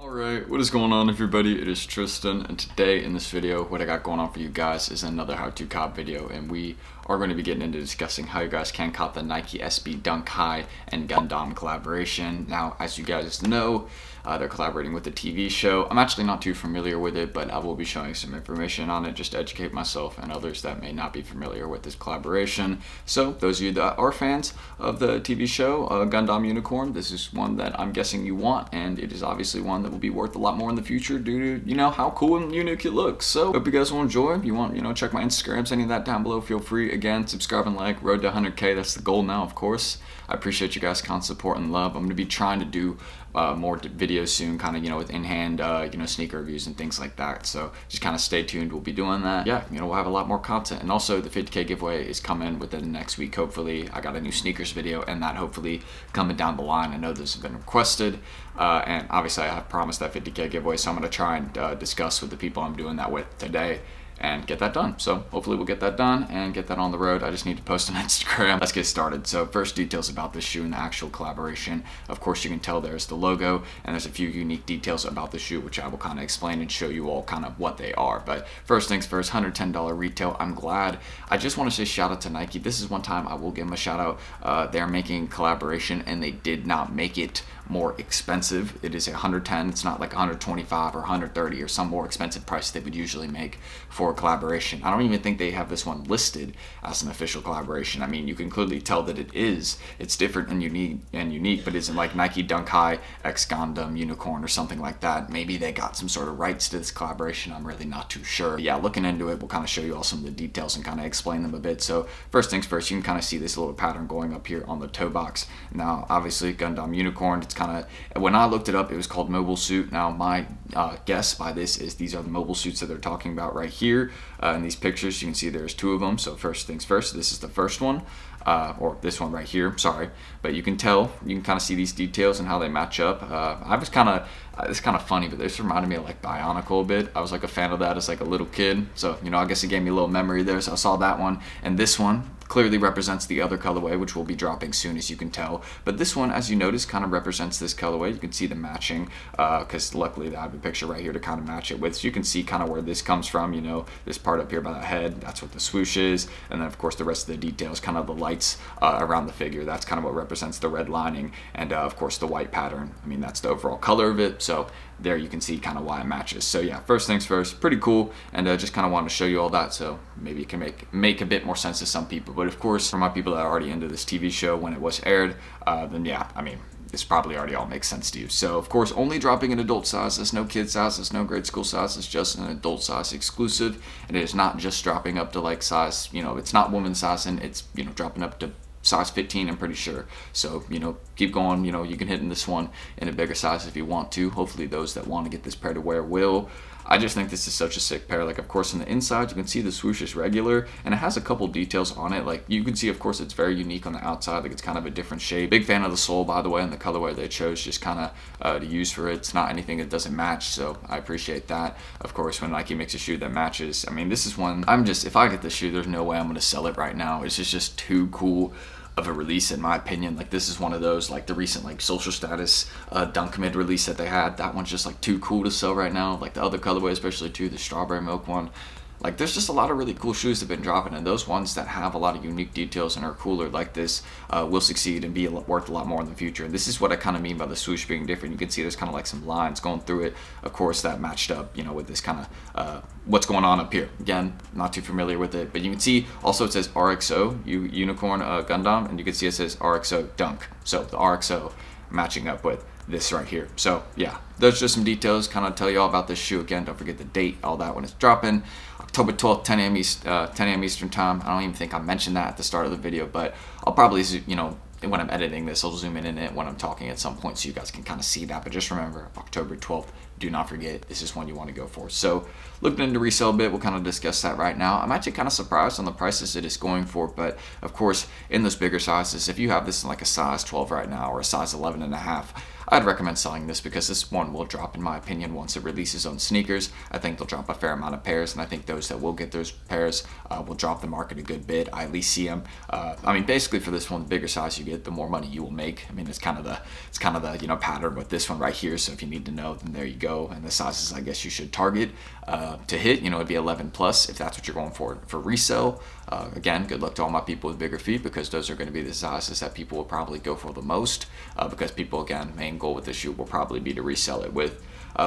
Alright, what is going on everybody? It is Tristan, and today in this video what I got going on for you guys is another how-to cop video, and we are going to be getting into discussing how you guys can cop the Nike SB Dunk High and GUNDAM collaboration. Now, as you guys know, they're collaborating with the TV show. I'm actually not too familiar with it, but I will be showing some information on it just to educate myself and others that may not be familiar with this collaboration. So, those of you that are fans of the TV show, GUNDAM Unicorn, this is one that I'm guessing you want, and it is obviously one that will be worth a lot more in the future due to, how cool and unique it looks. So, hope you guys will enjoy. If you want, check my Instagrams, any of that down below, feel free. Again, subscribe and like. Road to 100K, that's the goal now, of course. I appreciate you guys' constant support and love. I'm going to be trying to do more videos soon, kind of, with in-hand, sneaker reviews and things like that. So just kind of stay tuned. We'll be doing that. Yeah, we'll have a lot more content. And also the 50K giveaway is coming within the next week, hopefully. I got a new sneakers video and that hopefully coming down the line. I know this has been requested. And obviously I have promised that 50K giveaway, so I'm going to try and discuss with the people I'm doing that with today and get that done. So hopefully we'll get that done and get that on the road. I just need to post on Instagram. Let's get started. So first, details about this shoe and the actual collaboration. Of course, you can tell there's the logo and there's a few unique details about the shoe, which I will kind of explain and show you all kind of what they are. But first things first, $110 retail. I'm glad. I just want to say shout out to Nike. This is one time I will give them a shout out. They're making collaboration and they did not make it more expensive. It is 110. It's not like 125 or 130 or some more expensive price they would usually make for a collaboration. I don't even think they have this one listed as an official collaboration. I mean, you can clearly tell that it is. It's different and unique, but isn't like Nike Dunk High X GUNDAM Unicorn or something like that. Maybe they got some sort of rights to this collaboration. I'm really not too sure. But yeah, looking into it, we'll kind of show you all some of the details and kind of explain them a bit. So first things first, you can kind of see this little pattern going up here on the toe box. Now, obviously, GUNDAM Unicorn, it's kind of, when I looked it up, it was called Mobile Suit. Now, my guess by this is these are the mobile suits that they're talking about right here. In these pictures, you can see there's two of them. So first things first, this is the first one, or this one right here, sorry. But you can tell, you can kind of see these details and how they match up. I was kind of, it's kind of funny, but this reminded me of like Bionicle a bit. I was like a fan of that as like a little kid. So, I guess it gave me a little memory there. So I saw that one. And this one clearly represents the other colorway, which will be dropping soon, as you can tell. But this one, as you notice, kind of represents this colorway. You can see the matching, because luckily I have a picture right here to kind of match it with. So you can see kind of where this comes from, this part up here by the head, that's what the swoosh is. And then, of course, the rest of the details, kind of the lights around the figure, that's kind of what represents the red lining. And, of course, the white pattern. I mean, that's the overall color of it. So there you can see kind of why it matches. So yeah, first things first, pretty cool, and just kind of wanted to show you all that, so maybe it can make a bit more sense to some people. But of course, for my people that are already into this TV show when it was aired, then yeah, I mean, this probably already all makes sense to you. So of course, only dropping in adult sizes, no kid sizes, no grade school sizes, just an adult size exclusive. And it is not just dropping up to like size, it's not woman size, and it's dropping up to size 15, I'm pretty sure. So, keep going. You can hit in this one in a bigger size if you want to. Hopefully those that want to get this pair to wear will. I just think this is such a sick pair. Like, of course, on the inside, you can see the swoosh is regular, and it has a couple details on it. Like, you can see, of course, it's very unique on the outside. Like, it's kind of a different shape. Big fan of the sole, by the way, and the colorway they chose just kind of to use for it. It's not anything that doesn't match, so I appreciate that. Of course, when Nike makes a shoe that matches, I mean, this is one, if I get this shoe, there's no way I'm going to sell it right now. It's just too cool of a release, in my opinion. Like, this is one of those, like the recent like social status dunk mid release that they had. That one's just like too cool to sell right now. Like the other colorway, especially too, the strawberry milk one. Like, there's just a lot of really cool shoes that have been dropping, and those ones that have a lot of unique details and are cooler like this will succeed and be worth a lot more in the future. And this is what I kind of mean by the swoosh being different. You can see there's kind of like some lines going through it, of course, that matched up, with this kind of what's going on up here. Again, not too familiar with it, but you can see also it says RX-0 Unicorn GUNDAM, and you can see it says RX-0 Dunk. So the RX-0 matching up with this right here. So yeah, there's just some details, kind of tell you all about this shoe. Again, don't forget the date, all that, when it's dropping. October 12th, 10 a.m. Eastern time. I don't even think I mentioned that at the start of the video, but I'll probably, when I'm editing this, I'll zoom in it when I'm talking at some point so you guys can kind of see that. But just remember, October 12th, do not forget, this is one you want to go for. So looking into resale a bit, we'll kind of discuss that right now. I'm actually kind of surprised on the prices it is going for, but of course, in those bigger sizes, if you have this in like a size 12 right now or a size 11 and a half, I'd recommend selling this because this one will drop, in my opinion, once it releases on Snkrs. I think they'll drop a fair amount of pairs, and I think those that will get those pairs will drop the market a good bit. I at least see them. I mean, basically for this one, the bigger size you get, the more money you will make. I mean, it's kind of the you know, pattern with this one right here. So if you need to know, then there you go. And the sizes I guess you should target to hit, you know, it'd be 11 plus if that's what you're going for resale. Again, good luck to all my people with bigger feet, because those are going to be the sizes that people will probably go for the most, because people, again, main goal with this shoe will probably be to resell it with.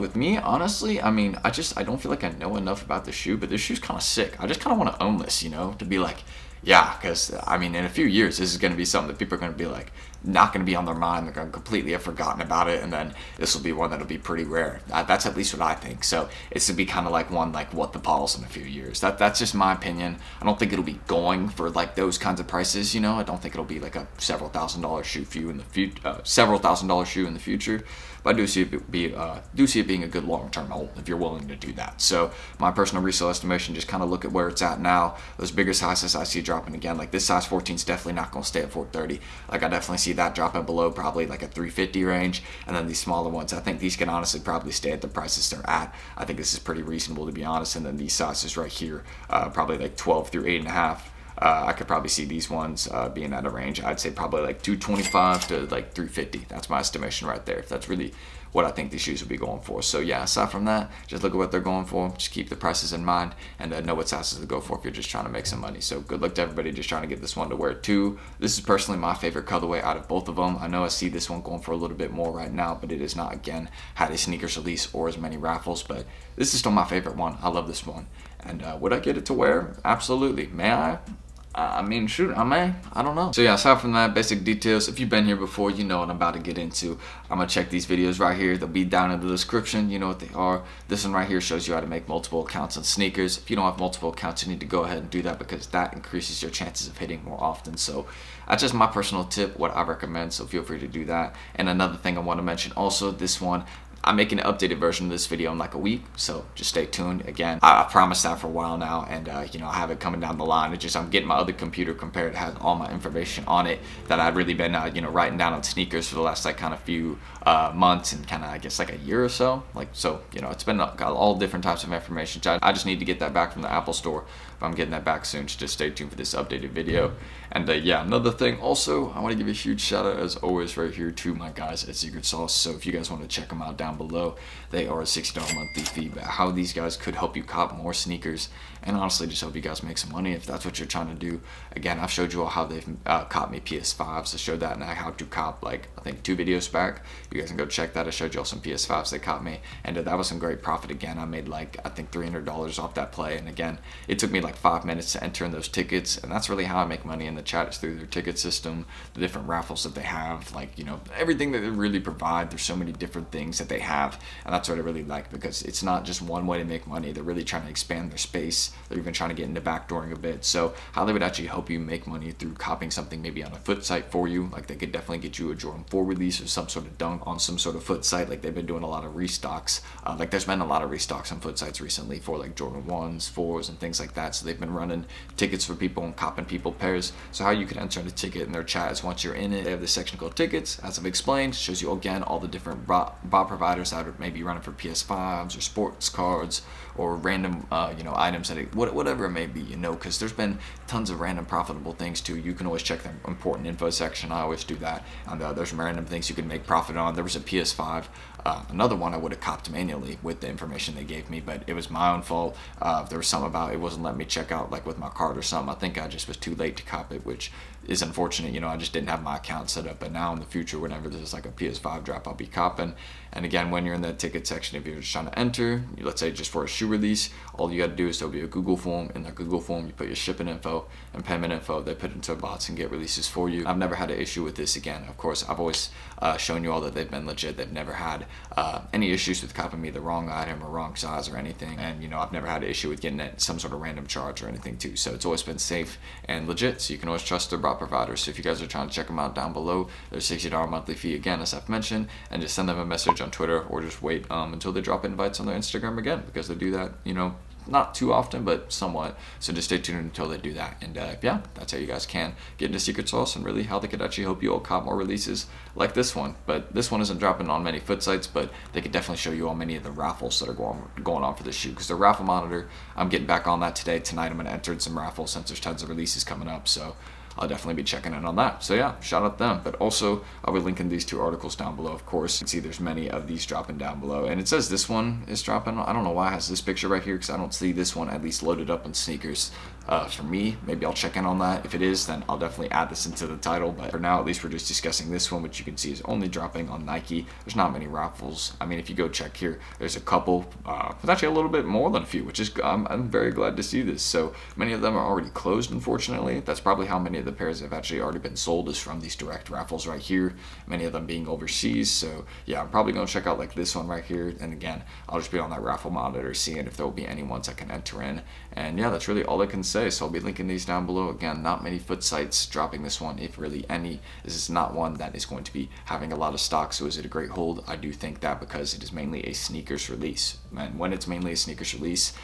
With me, honestly, I mean, I don't feel like I know enough about the shoe, but this shoe's kind of sick. I just kind of want to own this, you know, to be like, yeah, because I mean, in a few years, this is going to be something that people are going to be like, not going to be on their mind. They're going to completely have forgotten about it, and then this will be one that'll be pretty rare. That's at least what I think. So it's to be kind of like one like what the Pauls in a few years. That's just my opinion. I don't think it'll be going for like those kinds of prices. You know, I don't think it'll be like a several $1,000 shoe for you in the future, several $1,000 shoe in the future. But I do see it being a good long-term hold if you're willing to do that. So my personal resale estimation, just kind of look at where it's at now. Those bigger sizes I see dropping again. Like this size 14 is definitely not going to stay at 430. Like I definitely see that dropping below probably like a 350 range. And then these smaller ones, I think these can honestly probably stay at the prices they're at. I think this is pretty reasonable, to be honest. And then these sizes right here, probably like 12 through 8.5. I could probably see these ones being at a range, I'd say probably like 225 to like 350. That's my estimation right there. That's really what I think these shoes will be going for. So yeah, aside from that, just look at what they're going for. Just keep the prices in mind, and know what sizes to go for if you're just trying to make some money. So good luck to everybody just trying to get this one to wear too. This is personally my favorite colorway out of both of them. I know I see this one going for a little bit more right now, but it is not, again, had a Snkrs release or as many Raffles, but this is still my favorite one. I love this one. And would I get it to wear? Absolutely. May I? I mean, shoot, I may. I don't know. So yeah, aside from that, basic details. If you've been here before, you know what I'm about to get into. I'm going to check these videos right here. They'll be down in the description. You know what they are. This one right here shows you how to make multiple accounts on Snkrs. If you don't have multiple accounts, you need to go ahead and do that, because that increases your chances of hitting more often. So that's just my personal tip, what I recommend. So feel free to do that. And another thing I want to mention also, this one, I'm making an updated version of this video in like a week, so just stay tuned. Again, I promised that for a while now, and you know, I have it coming down the line. It's just I'm getting my other computer compared. It has all my information on it that I've really been you know, writing down on Snkrs for the last like kind of few months, and kind of I guess like a year or so. Like, so you know, it's been got all different types of information. I just need to get that back from the Apple Store. If I'm getting that back soon, so just stay tuned for this updated video. And yeah, another thing also, I want to give a huge shout out as always right here to my guys at Secret Sauce. So if you guys want to check them out down below, they are a $60 monthly fee. But how these guys could help you cop more sneakers, and honestly just help you guys make some money if that's what you're trying to do. Again, I've showed you all how they've caught me PS5s. I showed that in how to cop, like I think 2 videos back. You guys can go check that. I showed you all some PS5s they caught me, and that was some great profit. Again, I made like I think $300 off that play, and again, it took me like 5 minutes to enter in those tickets, and that's really how I make money in the chat, is through their ticket system, the different raffles that they have, like, you know, everything that they really provide. There's so many different things that they have, and that's what I really like, because it's not just one way to make money. They're really trying to expand their space. They're even trying to get into backdooring a bit. So how they would actually help you make money through copying something maybe on a foot site for you, like they could definitely get you a Jordan 4 release or some sort of dunk on some sort of foot site. Like they've been doing a lot of restocks, like there's been a lot of restocks on foot sites recently for like Jordan 1s, 4s, and things like that. So they've been running tickets for people and copping people pairs. So how you can enter in a ticket in their chat is, once you're in it, they have this section called tickets. As I've explained, shows you again all the different bot providers that are maybe running for PS5s or sports cards or random you know, items that whatever it may be, you know, because there's been tons of random profitable things too. You can always check the important info section. I always do that, and there's random things you can make profit on. There was a PS5, another one I would have copped manually with the information they gave me, but it was my own fault. There was something about it wasn't letting me check out like with my card or something. I think I just was too late to cop it, which is unfortunate. You know, I just didn't have my account set up. But now in the future, whenever there's like a PS5 drop, I'll be copping. And again, when you're in that ticket section, if you're just trying to enter, let's say just for a shoe release, all you got to do is there'll be a Google form. In that Google form, you put your shipping info and payment info. They put it into bots and get releases for you. I've never had an issue with this. Again, of course, I've always shown you all that they've been legit. They've never had any issues with copying me the wrong item or wrong size or anything. And you know, I've never had an issue with getting some sort of random charge or anything too. So it's always been safe and legit. So you can always trust their bot providers. So if you guys are trying to check them out, down below, there's a $60 monthly fee again, as I've mentioned, and just send them a message on Twitter, or just wait until they drop invites on their Instagram again, because they do that, you know, not too often, but somewhat. So just stay tuned until they do that. And yeah, that's how you guys can get into Secret Sauce and really how they could actually help you all cop more releases like this one. But this one isn't dropping on many foot sites, but they could definitely show you all many of the raffles that are going on for this shoe. Because the raffle monitor, I'm getting back on that today. Tonight I'm going to enter in some raffles since there's tons of releases coming up. So I'll definitely be checking in on that. So yeah, shout out them. But also, I'll be linking these 2 articles down below, of course. You can see there's many of these dropping down below. And it says this one is dropping. I don't know why it has this picture right here, because I don't see this one at least loaded up on Snkrs. For me, maybe I'll check in on that. If it is, then I'll definitely add this into the title. But for now, at least we're just discussing this one, which you can see is only dropping on Nike. There's not many raffles. I mean, if you go check here, there's a couple. There's actually a little bit more than a few, which is, I'm very glad to see this. So many of them are already closed, unfortunately. That's probably how many of the pairs have actually already been sold, is from these direct raffles right here. Many of them being overseas. So yeah, I'm probably going to check out like this one right here. And again, I'll just be on that raffle monitor, seeing if there will be any ones I can enter in. And yeah, that's really all I can say. So I'll be linking these down below. Again, not many foot sites dropping this one, if really any. This is not one that is going to be having a lot of stock. So is it a great hold? I do think that, because it is mainly a Snkrs release. And when it's mainly a Snkrs release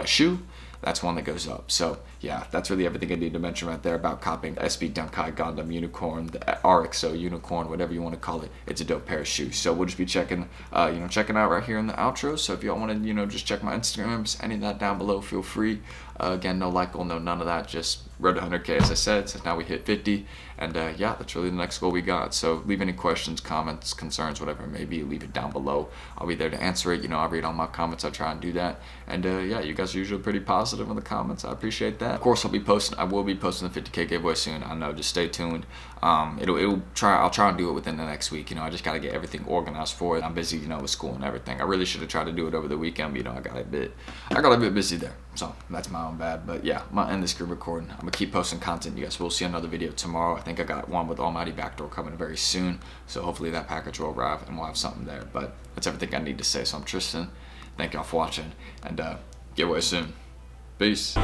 shoe, that's one that goes up. So yeah, that's really everything I need to mention right there about copying SB Dunk High Gundam Unicorn, the RX-0 Unicorn, whatever you want to call it. It's a dope pair of shoes. So we'll just be checking out right here in the outro. So if y'all want to, just check my Instagrams, any of that down below, feel free. Again, no like goal, no none of that. Just road to 100K, as I said, since now we hit 50. And yeah, that's really the next goal we got. So leave any questions, comments, concerns, whatever it may be, leave it down below. I'll be there to answer it. I'll read all my comments. I try and do that. And yeah, you guys are usually pretty positive in the comments. I appreciate that. Of course, I will be posting the 50K giveaway soon. I know, just stay tuned. I'll try and do it within the next week. I just got to get everything organized for it. I'm busy, with school and everything. I really should have tried to do it over the weekend, but I got a bit busy there. So that's my own bad. But yeah, I'm gonna end this screen recording. I'm gonna keep posting content. You guys will see another video tomorrow. I think I got one with Almighty Backdoor coming very soon. So hopefully that package will arrive and we'll have something there. But that's everything I need to say. So I'm Tristan. Thank y'all for watching, and giveaway soon. Peace.